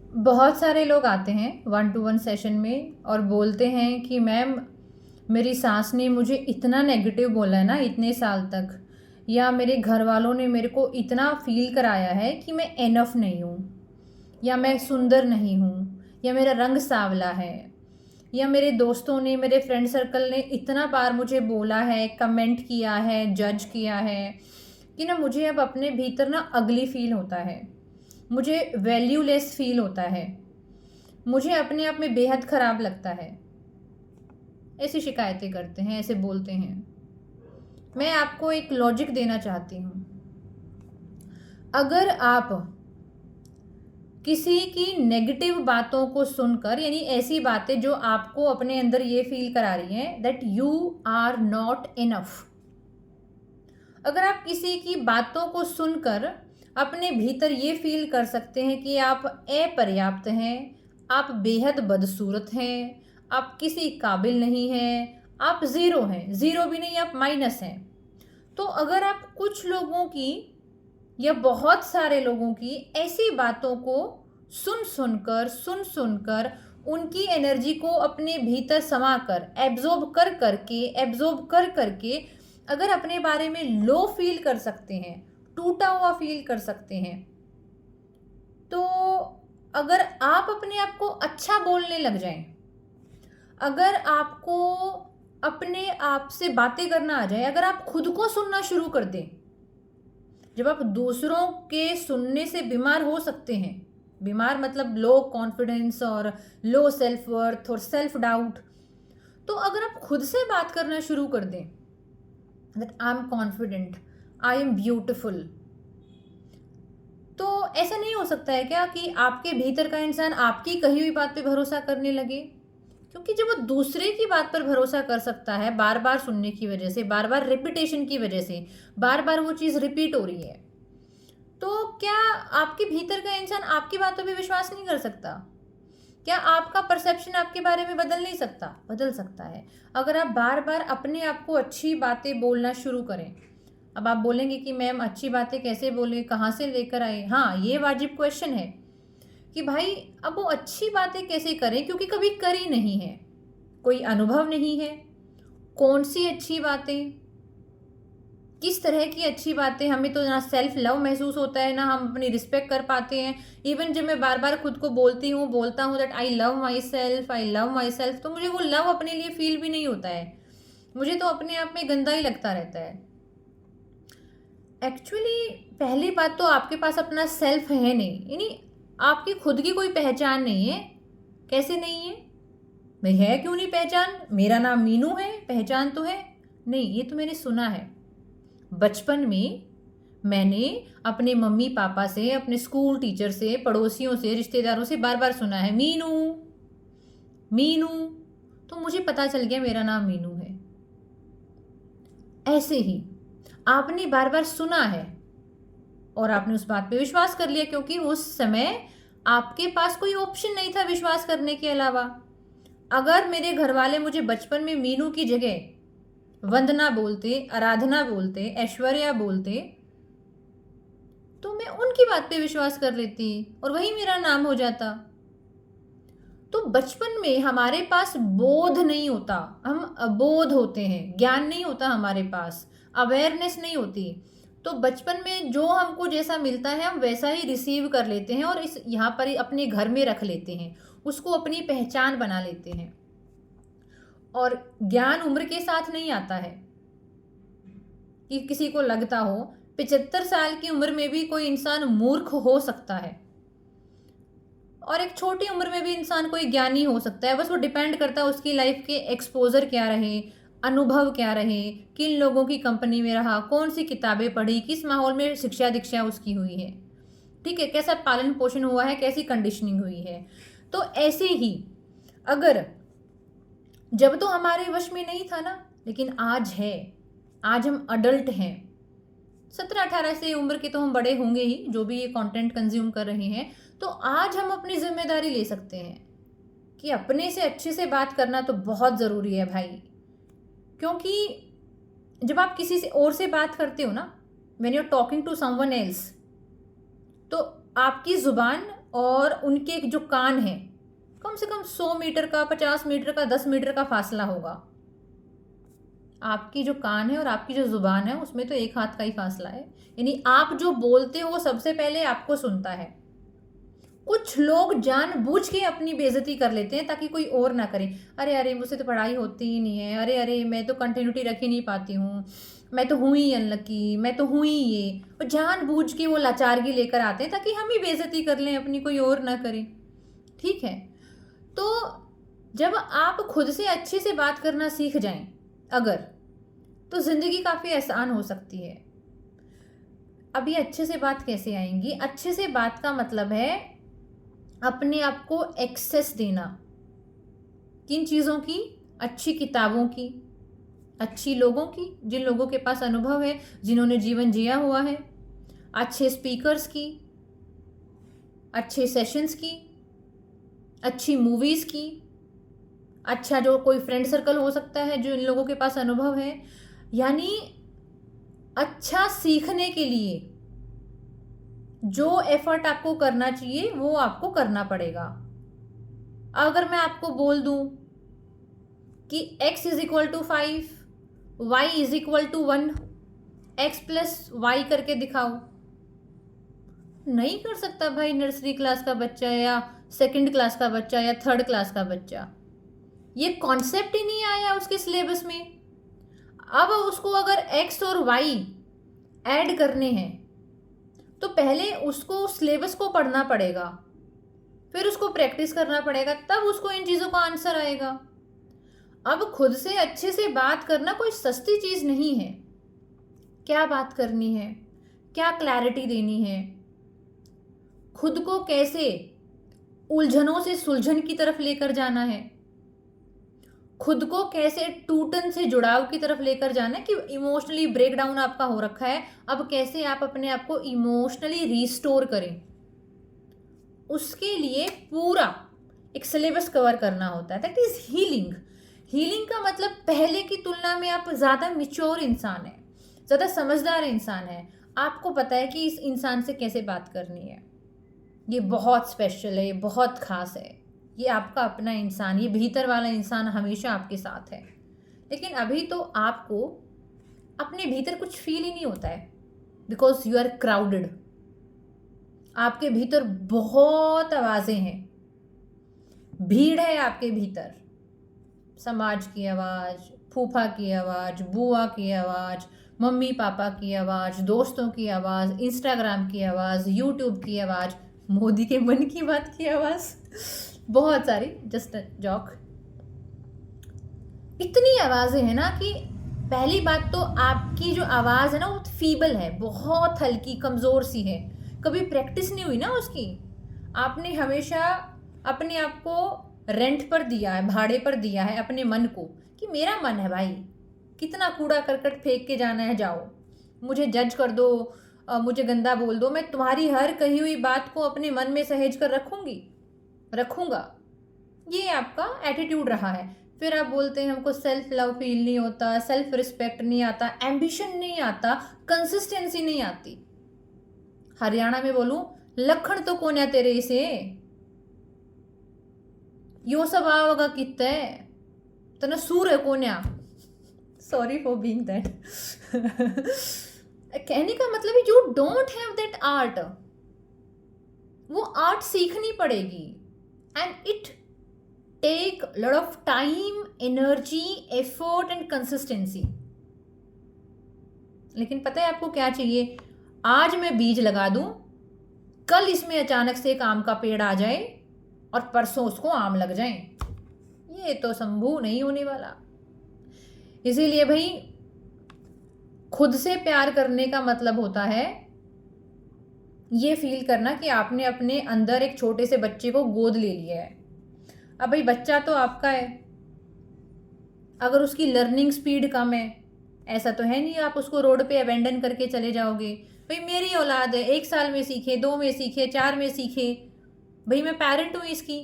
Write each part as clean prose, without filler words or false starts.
बहुत सारे लोग आते हैं 1-to-1 सेशन में और बोलते हैं कि मैम, मेरी सास ने मुझे इतना नेगेटिव बोला है ना इतने साल तक, या मेरे घर वालों ने मेरे को इतना फ़ील कराया है कि मैं इनफ नहीं हूँ, या मैं सुंदर नहीं हूँ, या मेरा रंग सांवला है, या मेरे दोस्तों ने, मेरे फ्रेंड सर्कल ने इतना बार मुझे बोला है, कमेंट किया है, जज किया है कि ना मुझे अब अपने भीतर ना अगली फ़ील होता है, मुझे वैल्यूलेस फ़ील होता है, मुझे अपने आप में बेहद ख़राब लगता है। ऐसी शिकायतें करते हैं, ऐसे बोलते हैं। मैं आपको एक लॉजिक देना चाहती हूँ। अगर आप किसी की नेगेटिव बातों को सुनकर, यानी ऐसी बातें जो आपको अपने अंदर ये फील करा रही हैं that you are not enough, अगर आप किसी की बातों को सुनकर अपने भीतर ये फील कर सकते हैं कि आप अपर्याप्त हैं, आप बेहद बदसूरत हैं, आप किसी काबिल नहीं हैं, आप ज़ीरो हैं, ज़ीरो भी नहीं, आप माइनस हैं, तो अगर आप कुछ लोगों की या बहुत सारे लोगों की ऐसी बातों को सुन सुनकर उनकी एनर्जी को अपने भीतर समा कर एब्जॉर्ब कर करके अगर अपने बारे में लो फील कर सकते हैं, टूटा हुआ फील कर सकते हैं, तो अगर आप अपने आप को अच्छा बोलने लग जाएं, अगर आपको अपने आप से बातें करना आ जाए, अगर आप खुद को सुनना शुरू कर दें, जब आप दूसरों के सुनने से बीमार हो सकते हैं, बीमार मतलब लो कॉन्फिडेंस और लो सेल्फ वर्थ और सेल्फ डाउट, तो अगर आप खुद से बात करना शुरू कर दें that I am confident, I am beautiful, तो ऐसा नहीं हो सकता है क्या कि आपके भीतर का इंसान आपकी कही हुई बात पे भरोसा करने लगे? क्योंकि जब वो दूसरे की बात पर भरोसा कर सकता है, बार बार सुनने की वजह से, बार बार रिपीटेशन की वजह से, बार बार वो चीज़ रिपीट हो रही है, तो क्या आपके भीतर का इंसान आपकी बातों पे विश्वास नहीं कर सकता? क्या आपका परसेप्शन आपके बारे में बदल नहीं सकता? बदल सकता है। अगर आप बार बार अपने आप को अच्छी बातें बोलना शुरू करें। अब आप बोलेंगे कि मैम अच्छी बातें कैसे बोलें, कहाँ से लेकर आए? हाँ, ये वाजिब क्वेश्चन है कि भाई अब वो अच्छी बातें कैसे करें, क्योंकि कभी करी नहीं है, कोई अनुभव नहीं है। कौन सी अच्छी बातें, किस तरह की अच्छी बातें? हमें तो ना सेल्फ लव महसूस होता है, ना हम अपनी रिस्पेक्ट कर पाते हैं। इवन जब मैं बार बार खुद को बोलता हूँ that I love my self, तो मुझे वो लव अपने लिए फील भी नहीं होता है, मुझे तो अपने आप में गंदा ही लगता रहता है। एक्चुअली पहली बात तो आपके पास अपना सेल्फ है नहीं, यानी आपकी खुद की कोई पहचान नहीं है। कैसे नहीं है भाई? है क्यों नहीं पहचान? मेरा नाम मीनू है, पहचान तो है नहीं। ये तो मैंने सुना है बचपन में, मैंने अपने मम्मी पापा से, अपने स्कूल टीचर से, पड़ोसियों से, रिश्तेदारों से बार बार सुना है मीनू मीनू, तो मुझे पता चल गया मेरा नाम मीनू है। ऐसे ही आपने बार बार सुना है और आपने उस बात पे विश्वास कर लिया, क्योंकि उस समय आपके पास कोई ऑप्शन नहीं था विश्वास करने के अलावा। अगर मेरे घर वाले मुझे बचपन में मीनू की जगह वंदना बोलते, आराधना बोलते, ऐश्वर्या बोलते, तो मैं उनकी बात पे विश्वास कर लेती और वही मेरा नाम हो जाता। तो बचपन में हमारे पास बोध नहीं होता, हम अबोध होते हैं, ज्ञान नहीं होता हमारे पास, अवेयरनेस नहीं होती। तो बचपन में जो हमको जैसा मिलता है हम वैसा ही रिसीव कर लेते हैं और इस यहाँ पर ही अपने घर में रख लेते हैं, उसको अपनी पहचान बना लेते हैं। और ज्ञान उम्र के साथ नहीं आता है कि किसी को लगता हो 75 साल की उम्र में भी कोई इंसान मूर्ख हो सकता है और एक छोटी उम्र में भी इंसान कोई ज्ञानी हो सकता है। बस वो डिपेंड करता है उसकी लाइफ के एक्सपोजर क्या रहे, अनुभव क्या रहे, किन लोगों की कंपनी में रहा, कौन सी किताबें पढ़ी, किस माहौल में शिक्षा दीक्षा उसकी हुई है, ठीक है, कैसा पालन पोषण हुआ है, कैसी कंडीशनिंग हुई है। तो ऐसे ही अगर जब तो हमारे वश में नहीं था ना, लेकिन आज है, आज हम अडल्ट हैं, 17-18 से उम्र के तो हम बड़े होंगे ही जो भी ये कंटेंट कंज्यूम कर रहे हैं, तो आज हम अपनी जिम्मेदारी ले सकते हैं कि अपने से अच्छे से बात करना तो बहुत ज़रूरी है भाई। क्योंकि जब आप किसी से और से बात करते हो ना, when you are talking to someone else, तो आपकी ज़ुबान और उनके जो कान हैं कम से कम 100 मीटर का, 50 मीटर का, 10 मीटर का फासला होगा। आपकी जो कान है और आपकी जो ज़ुबान है उसमें तो एक हाथ का ही फासला है। यानी आप जो बोलते हो वो सबसे पहले आपको सुनता है। कुछ लोग जानबूझ के अपनी बेइज्जती कर लेते हैं ताकि कोई और ना करे। अरे अरे मुझसे तो पढ़ाई होती ही नहीं है, अरे अरे मैं तो कंटिन्यूटी रख ही नहीं पाती हूँ, मैं तो हुई ही अनलकी, मैं तो हुई ये। और जानबूझ के वो लाचारगी लेकर आते हैं ताकि हम ही बेइज्जती कर लें अपनी, कोई और ना करे। ठीक है, तो जब आप खुद से अच्छे से बात करना सीख जाएं अगर, तो ज़िंदगी काफ़ी आसान हो सकती है। अभी अच्छे से बात कैसे आएंगी? अच्छे से बात का मतलब है अपने आप को एक्सेस देना। किन चीज़ों की? अच्छी किताबों की, अच्छी लोगों की, जिन लोगों के पास अनुभव है, जिन्होंने जीवन जिया हुआ है, अच्छे स्पीकर्स की, अच्छे सेशंस की, अच्छी मूवीज़ की, अच्छा जो कोई फ्रेंड सर्कल हो सकता है जो इन लोगों के पास अनुभव है। यानी अच्छा सीखने के लिए जो एफर्ट आपको करना चाहिए वो आपको करना पड़ेगा। अगर मैं आपको बोल दूं कि x is equal to 5, y is equal to 1, x plus y करके दिखाओ, नहीं कर सकता भाई नर्सरी क्लास का बच्चा या सेकंड क्लास का बच्चा या थर्ड क्लास का बच्चा। ये कॉन्सेप्ट ही नहीं आया उसके सिलेबस में। अब उसको अगर x और y ऐड करने हैं तो पहले उसको सिलेबस को पढ़ना पड़ेगा, फिर उसको प्रैक्टिस करना पड़ेगा, तब उसको इन चीज़ों का आंसर आएगा। अब खुद से अच्छे से बात करना कोई सस्ती चीज़ नहीं है। क्या बात करनी है, क्या क्लैरिटी देनी है, खुद को कैसे उलझनों से सुलझन की तरफ लेकर जाना है, खुद को कैसे टूटन से जुड़ाव की तरफ लेकर जाना है कि इमोशनली ब्रेकडाउन आपका हो रखा है, अब कैसे आप अपने आप को इमोशनली रिस्टोर करें, उसके लिए पूरा एक सिलेबस कवर करना होता है। That is healing. हीलिंग का मतलब पहले की तुलना में आप ज़्यादा मैच्योर इंसान है, ज़्यादा समझदार इंसान है, आपको पता है कि इस इंसान से कैसे बात करनी है, ये बहुत स्पेशल है, ये बहुत खास है, ये आपका अपना इंसान, ये भीतर वाला इंसान हमेशा आपके साथ है। लेकिन अभी तो आपको अपने भीतर कुछ फील ही नहीं होता है, बिकॉज यू आर क्राउडेड। आपके भीतर बहुत आवाज़ें हैं, भीड़ है आपके भीतर। समाज की आवाज़, फूफा की आवाज़, बुआ की आवाज़, मम्मी पापा की आवाज़, दोस्तों की आवाज़, इंस्टाग्राम की आवाज़, यूट्यूब की आवाज़, मोदी के मन की बात की आवाज़, बहुत सारी, जस्ट जॉक। इतनी आवाज़ें हैं ना कि पहली बात तो आपकी जो आवाज़ है ना वो फीबल है, बहुत हल्की कमज़ोर सी है, कभी प्रैक्टिस नहीं हुई ना उसकी। आपने हमेशा अपने आप को रेंट पर दिया है, भाड़े पर दिया है अपने मन को कि मेरा मन है भाई, कितना कूड़ा करकट फेंक के जाना है, जाओ, मुझे जज कर दो, मुझे गंदा बोल दो, मैं तुम्हारी हर कही हुई बात को अपने मन में सहेज कर रखूँगा। ये आपका एटीट्यूड रहा है। फिर आप बोलते हैं हमको सेल्फ लव फील नहीं होता, सेल्फ रिस्पेक्ट नहीं आता, एम्बिशन नहीं आता, कंसिस्टेंसी नहीं आती। हरियाणा में बोलूं, लखन तो कोन्या तेरे इसे, यो सब आवगा कित्ते तना सूर है कोन्या। Sorry for being that. कहने का मतलब है you don't have that art, वो आर्ट सीखनी पड़ेगी, and it take lot of time, energy, effort and consistency. लेकिन पता है आपको क्या चाहिए? आज मैं बीज लगा दूं, कल इसमें अचानक से एक आम का पेड़ आ जाए और परसों उसको आम लग जाए, ये तो संभव नहीं होने वाला। इसीलिए भाई खुद से प्यार करने का मतलब होता है ये फील करना कि आपने अपने अंदर एक छोटे से बच्चे को गोद ले लिया है। अब भाई बच्चा तो आपका है, अगर उसकी लर्निंग स्पीड कम है, ऐसा तो है नहीं आप उसको रोड पे अबेंडन करके चले जाओगे, भाई मेरी औलाद है, 1 साल में सीखे, 2 में सीखे, 4 में सीखे, भाई मैं पेरेंट हूँ इसकी,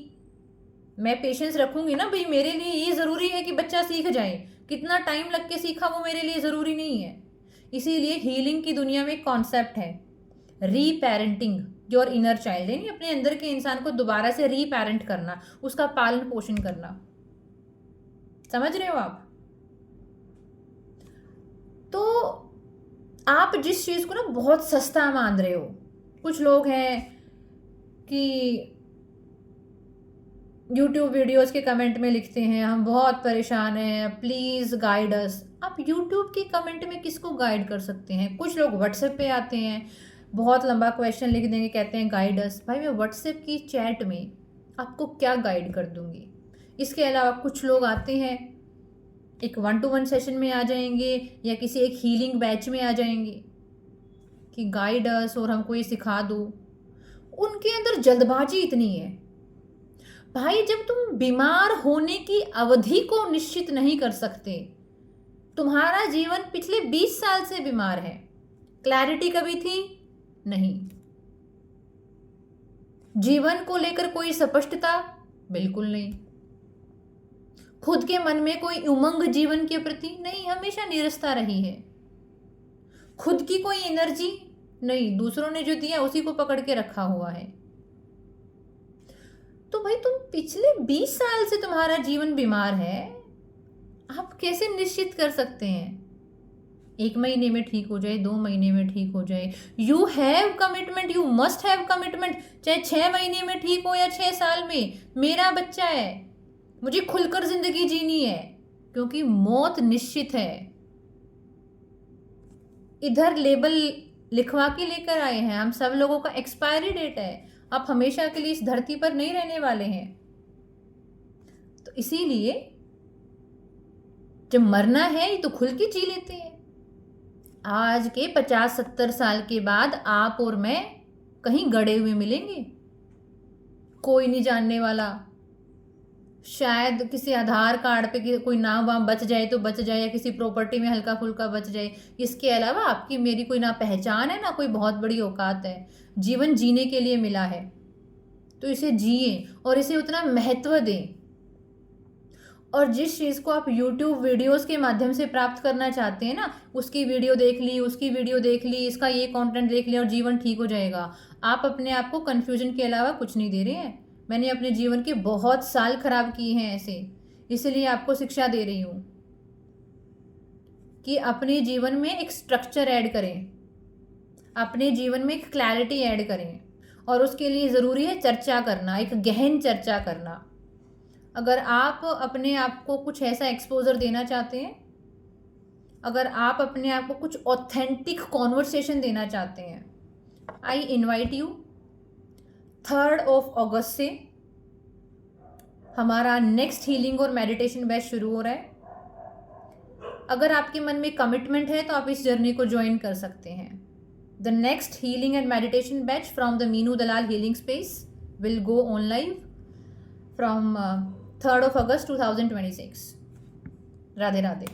मैं पेशेंस रखूँगी ना। भाई मेरे लिए ये ज़रूरी है कि बच्चा सीख जाए, कितना टाइम लग के सीखा वो मेरे लिए ज़रूरी नहीं है। इसीलिए हीलिंग की दुनिया में एक कॉन्सेप्ट है री पेरेंटिंग। योर इनर चाइल्ड, यानी अपने अंदर के इंसान को दोबारा से रीपेरेंट करना, उसका पालन पोषण करना। समझ रहे हो आप? तो आप जिस चीज़ को ना बहुत सस्ता मान रहे हो, कुछ लोग हैं कि यूट्यूब वीडियोस के कमेंट में लिखते हैं हम बहुत परेशान हैं, प्लीज़ गाइड अस। आप यूट्यूब के कमेंट में किसको गाइड कर सकते हैं? कुछ लोग व्हाट्सएप पे आते हैं, बहुत लंबा क्वेश्चन लिख देंगे, कहते हैं गाइड अस। भाई मैं व्हाट्सएप की चैट में आपको क्या गाइड कर दूंगी? इसके अलावा कुछ लोग आते हैं, एक 1-to-1 सेशन में आ जाएंगे या किसी एक हीलिंग बैच में आ जाएंगे कि गाइड अस और हमको ये सिखा दो। उनके अंदर जल्दबाजी इतनी है। भाई जब तुम बीमार होने की अवधि को निश्चित नहीं कर सकते, तुम्हारा जीवन पिछले 20 साल से बीमार है, क्लैरिटी कभी थी नहीं, जीवन को लेकर कोई स्पष्टता बिल्कुल नहीं, खुद के मन में कोई उमंग जीवन के प्रति नहीं, हमेशा निरसता रही है, खुद की कोई एनर्जी नहीं, दूसरों ने जो दिया उसी को पकड़ के रखा हुआ है। तो भाई तुम पिछले 20 साल से तुम्हारा जीवन बीमार है, आप कैसे निश्चित कर सकते हैं 1 महीने में ठीक हो जाए, 2 महीने में ठीक हो जाए? You have commitment, you must have commitment, चाहे 6 महीने में ठीक हो या 6 साल में। मेरा बच्चा है, मुझे खुलकर जिंदगी जीनी है, क्योंकि मौत निश्चित है। इधर लेबल लिखवा के लेकर आए हैं हम, सब लोगों का एक्सपायरी डेट है, आप हमेशा के लिए इस धरती पर नहीं रहने वाले हैं। तो इसीलिए जब मरना है तो खुल के जी लेते हैं। आज के 50-70 साल के बाद आप और मैं कहीं गड़े हुए मिलेंगे, कोई नहीं जानने वाला। शायद किसी आधार कार्ड पे कोई नाम वाम बच जाए तो बच जाए, या किसी प्रॉपर्टी में हल्का फुल्का बच जाए। इसके अलावा आपकी मेरी कोई ना पहचान है, ना कोई बहुत बड़ी औकात है। जीवन जीने के लिए मिला है तो इसे जिए और इसे उतना महत्व दें। और जिस चीज़ को आप YouTube वीडियोस के माध्यम से प्राप्त करना चाहते हैं ना, उसकी वीडियो देख ली, उसकी वीडियो देख ली, इसका ये कंटेंट देख लिया और जीवन ठीक हो जाएगा, आप अपने आप को कन्फ्यूजन के अलावा कुछ नहीं दे रहे हैं। मैंने अपने जीवन के बहुत साल खराब किए हैं ऐसे, इसलिए आपको शिक्षा दे रही हूँ कि अपने जीवन में एक स्ट्रक्चर ऐड करें, अपने जीवन में एक क्लैरिटी ऐड करें, और उसके लिए ज़रूरी है चर्चा करना, एक गहन चर्चा करना। अगर आप अपने आप को कुछ ऐसा एक्सपोजर देना चाहते हैं, अगर आप अपने आप को कुछ ऑथेंटिक कॉन्वर्सेशन देना चाहते हैं, आई इनवाइट यू 3 अगस्त से हमारा नेक्स्ट हीलिंग और मेडिटेशन बैच शुरू हो रहा है। अगर आपके मन में कमिटमेंट है तो आप इस जर्नी को ज्वाइन कर सकते हैं। The next healing and meditation batch from the Meenu Dalal healing space will go on live from 3 August 2026। Radhe Radhe.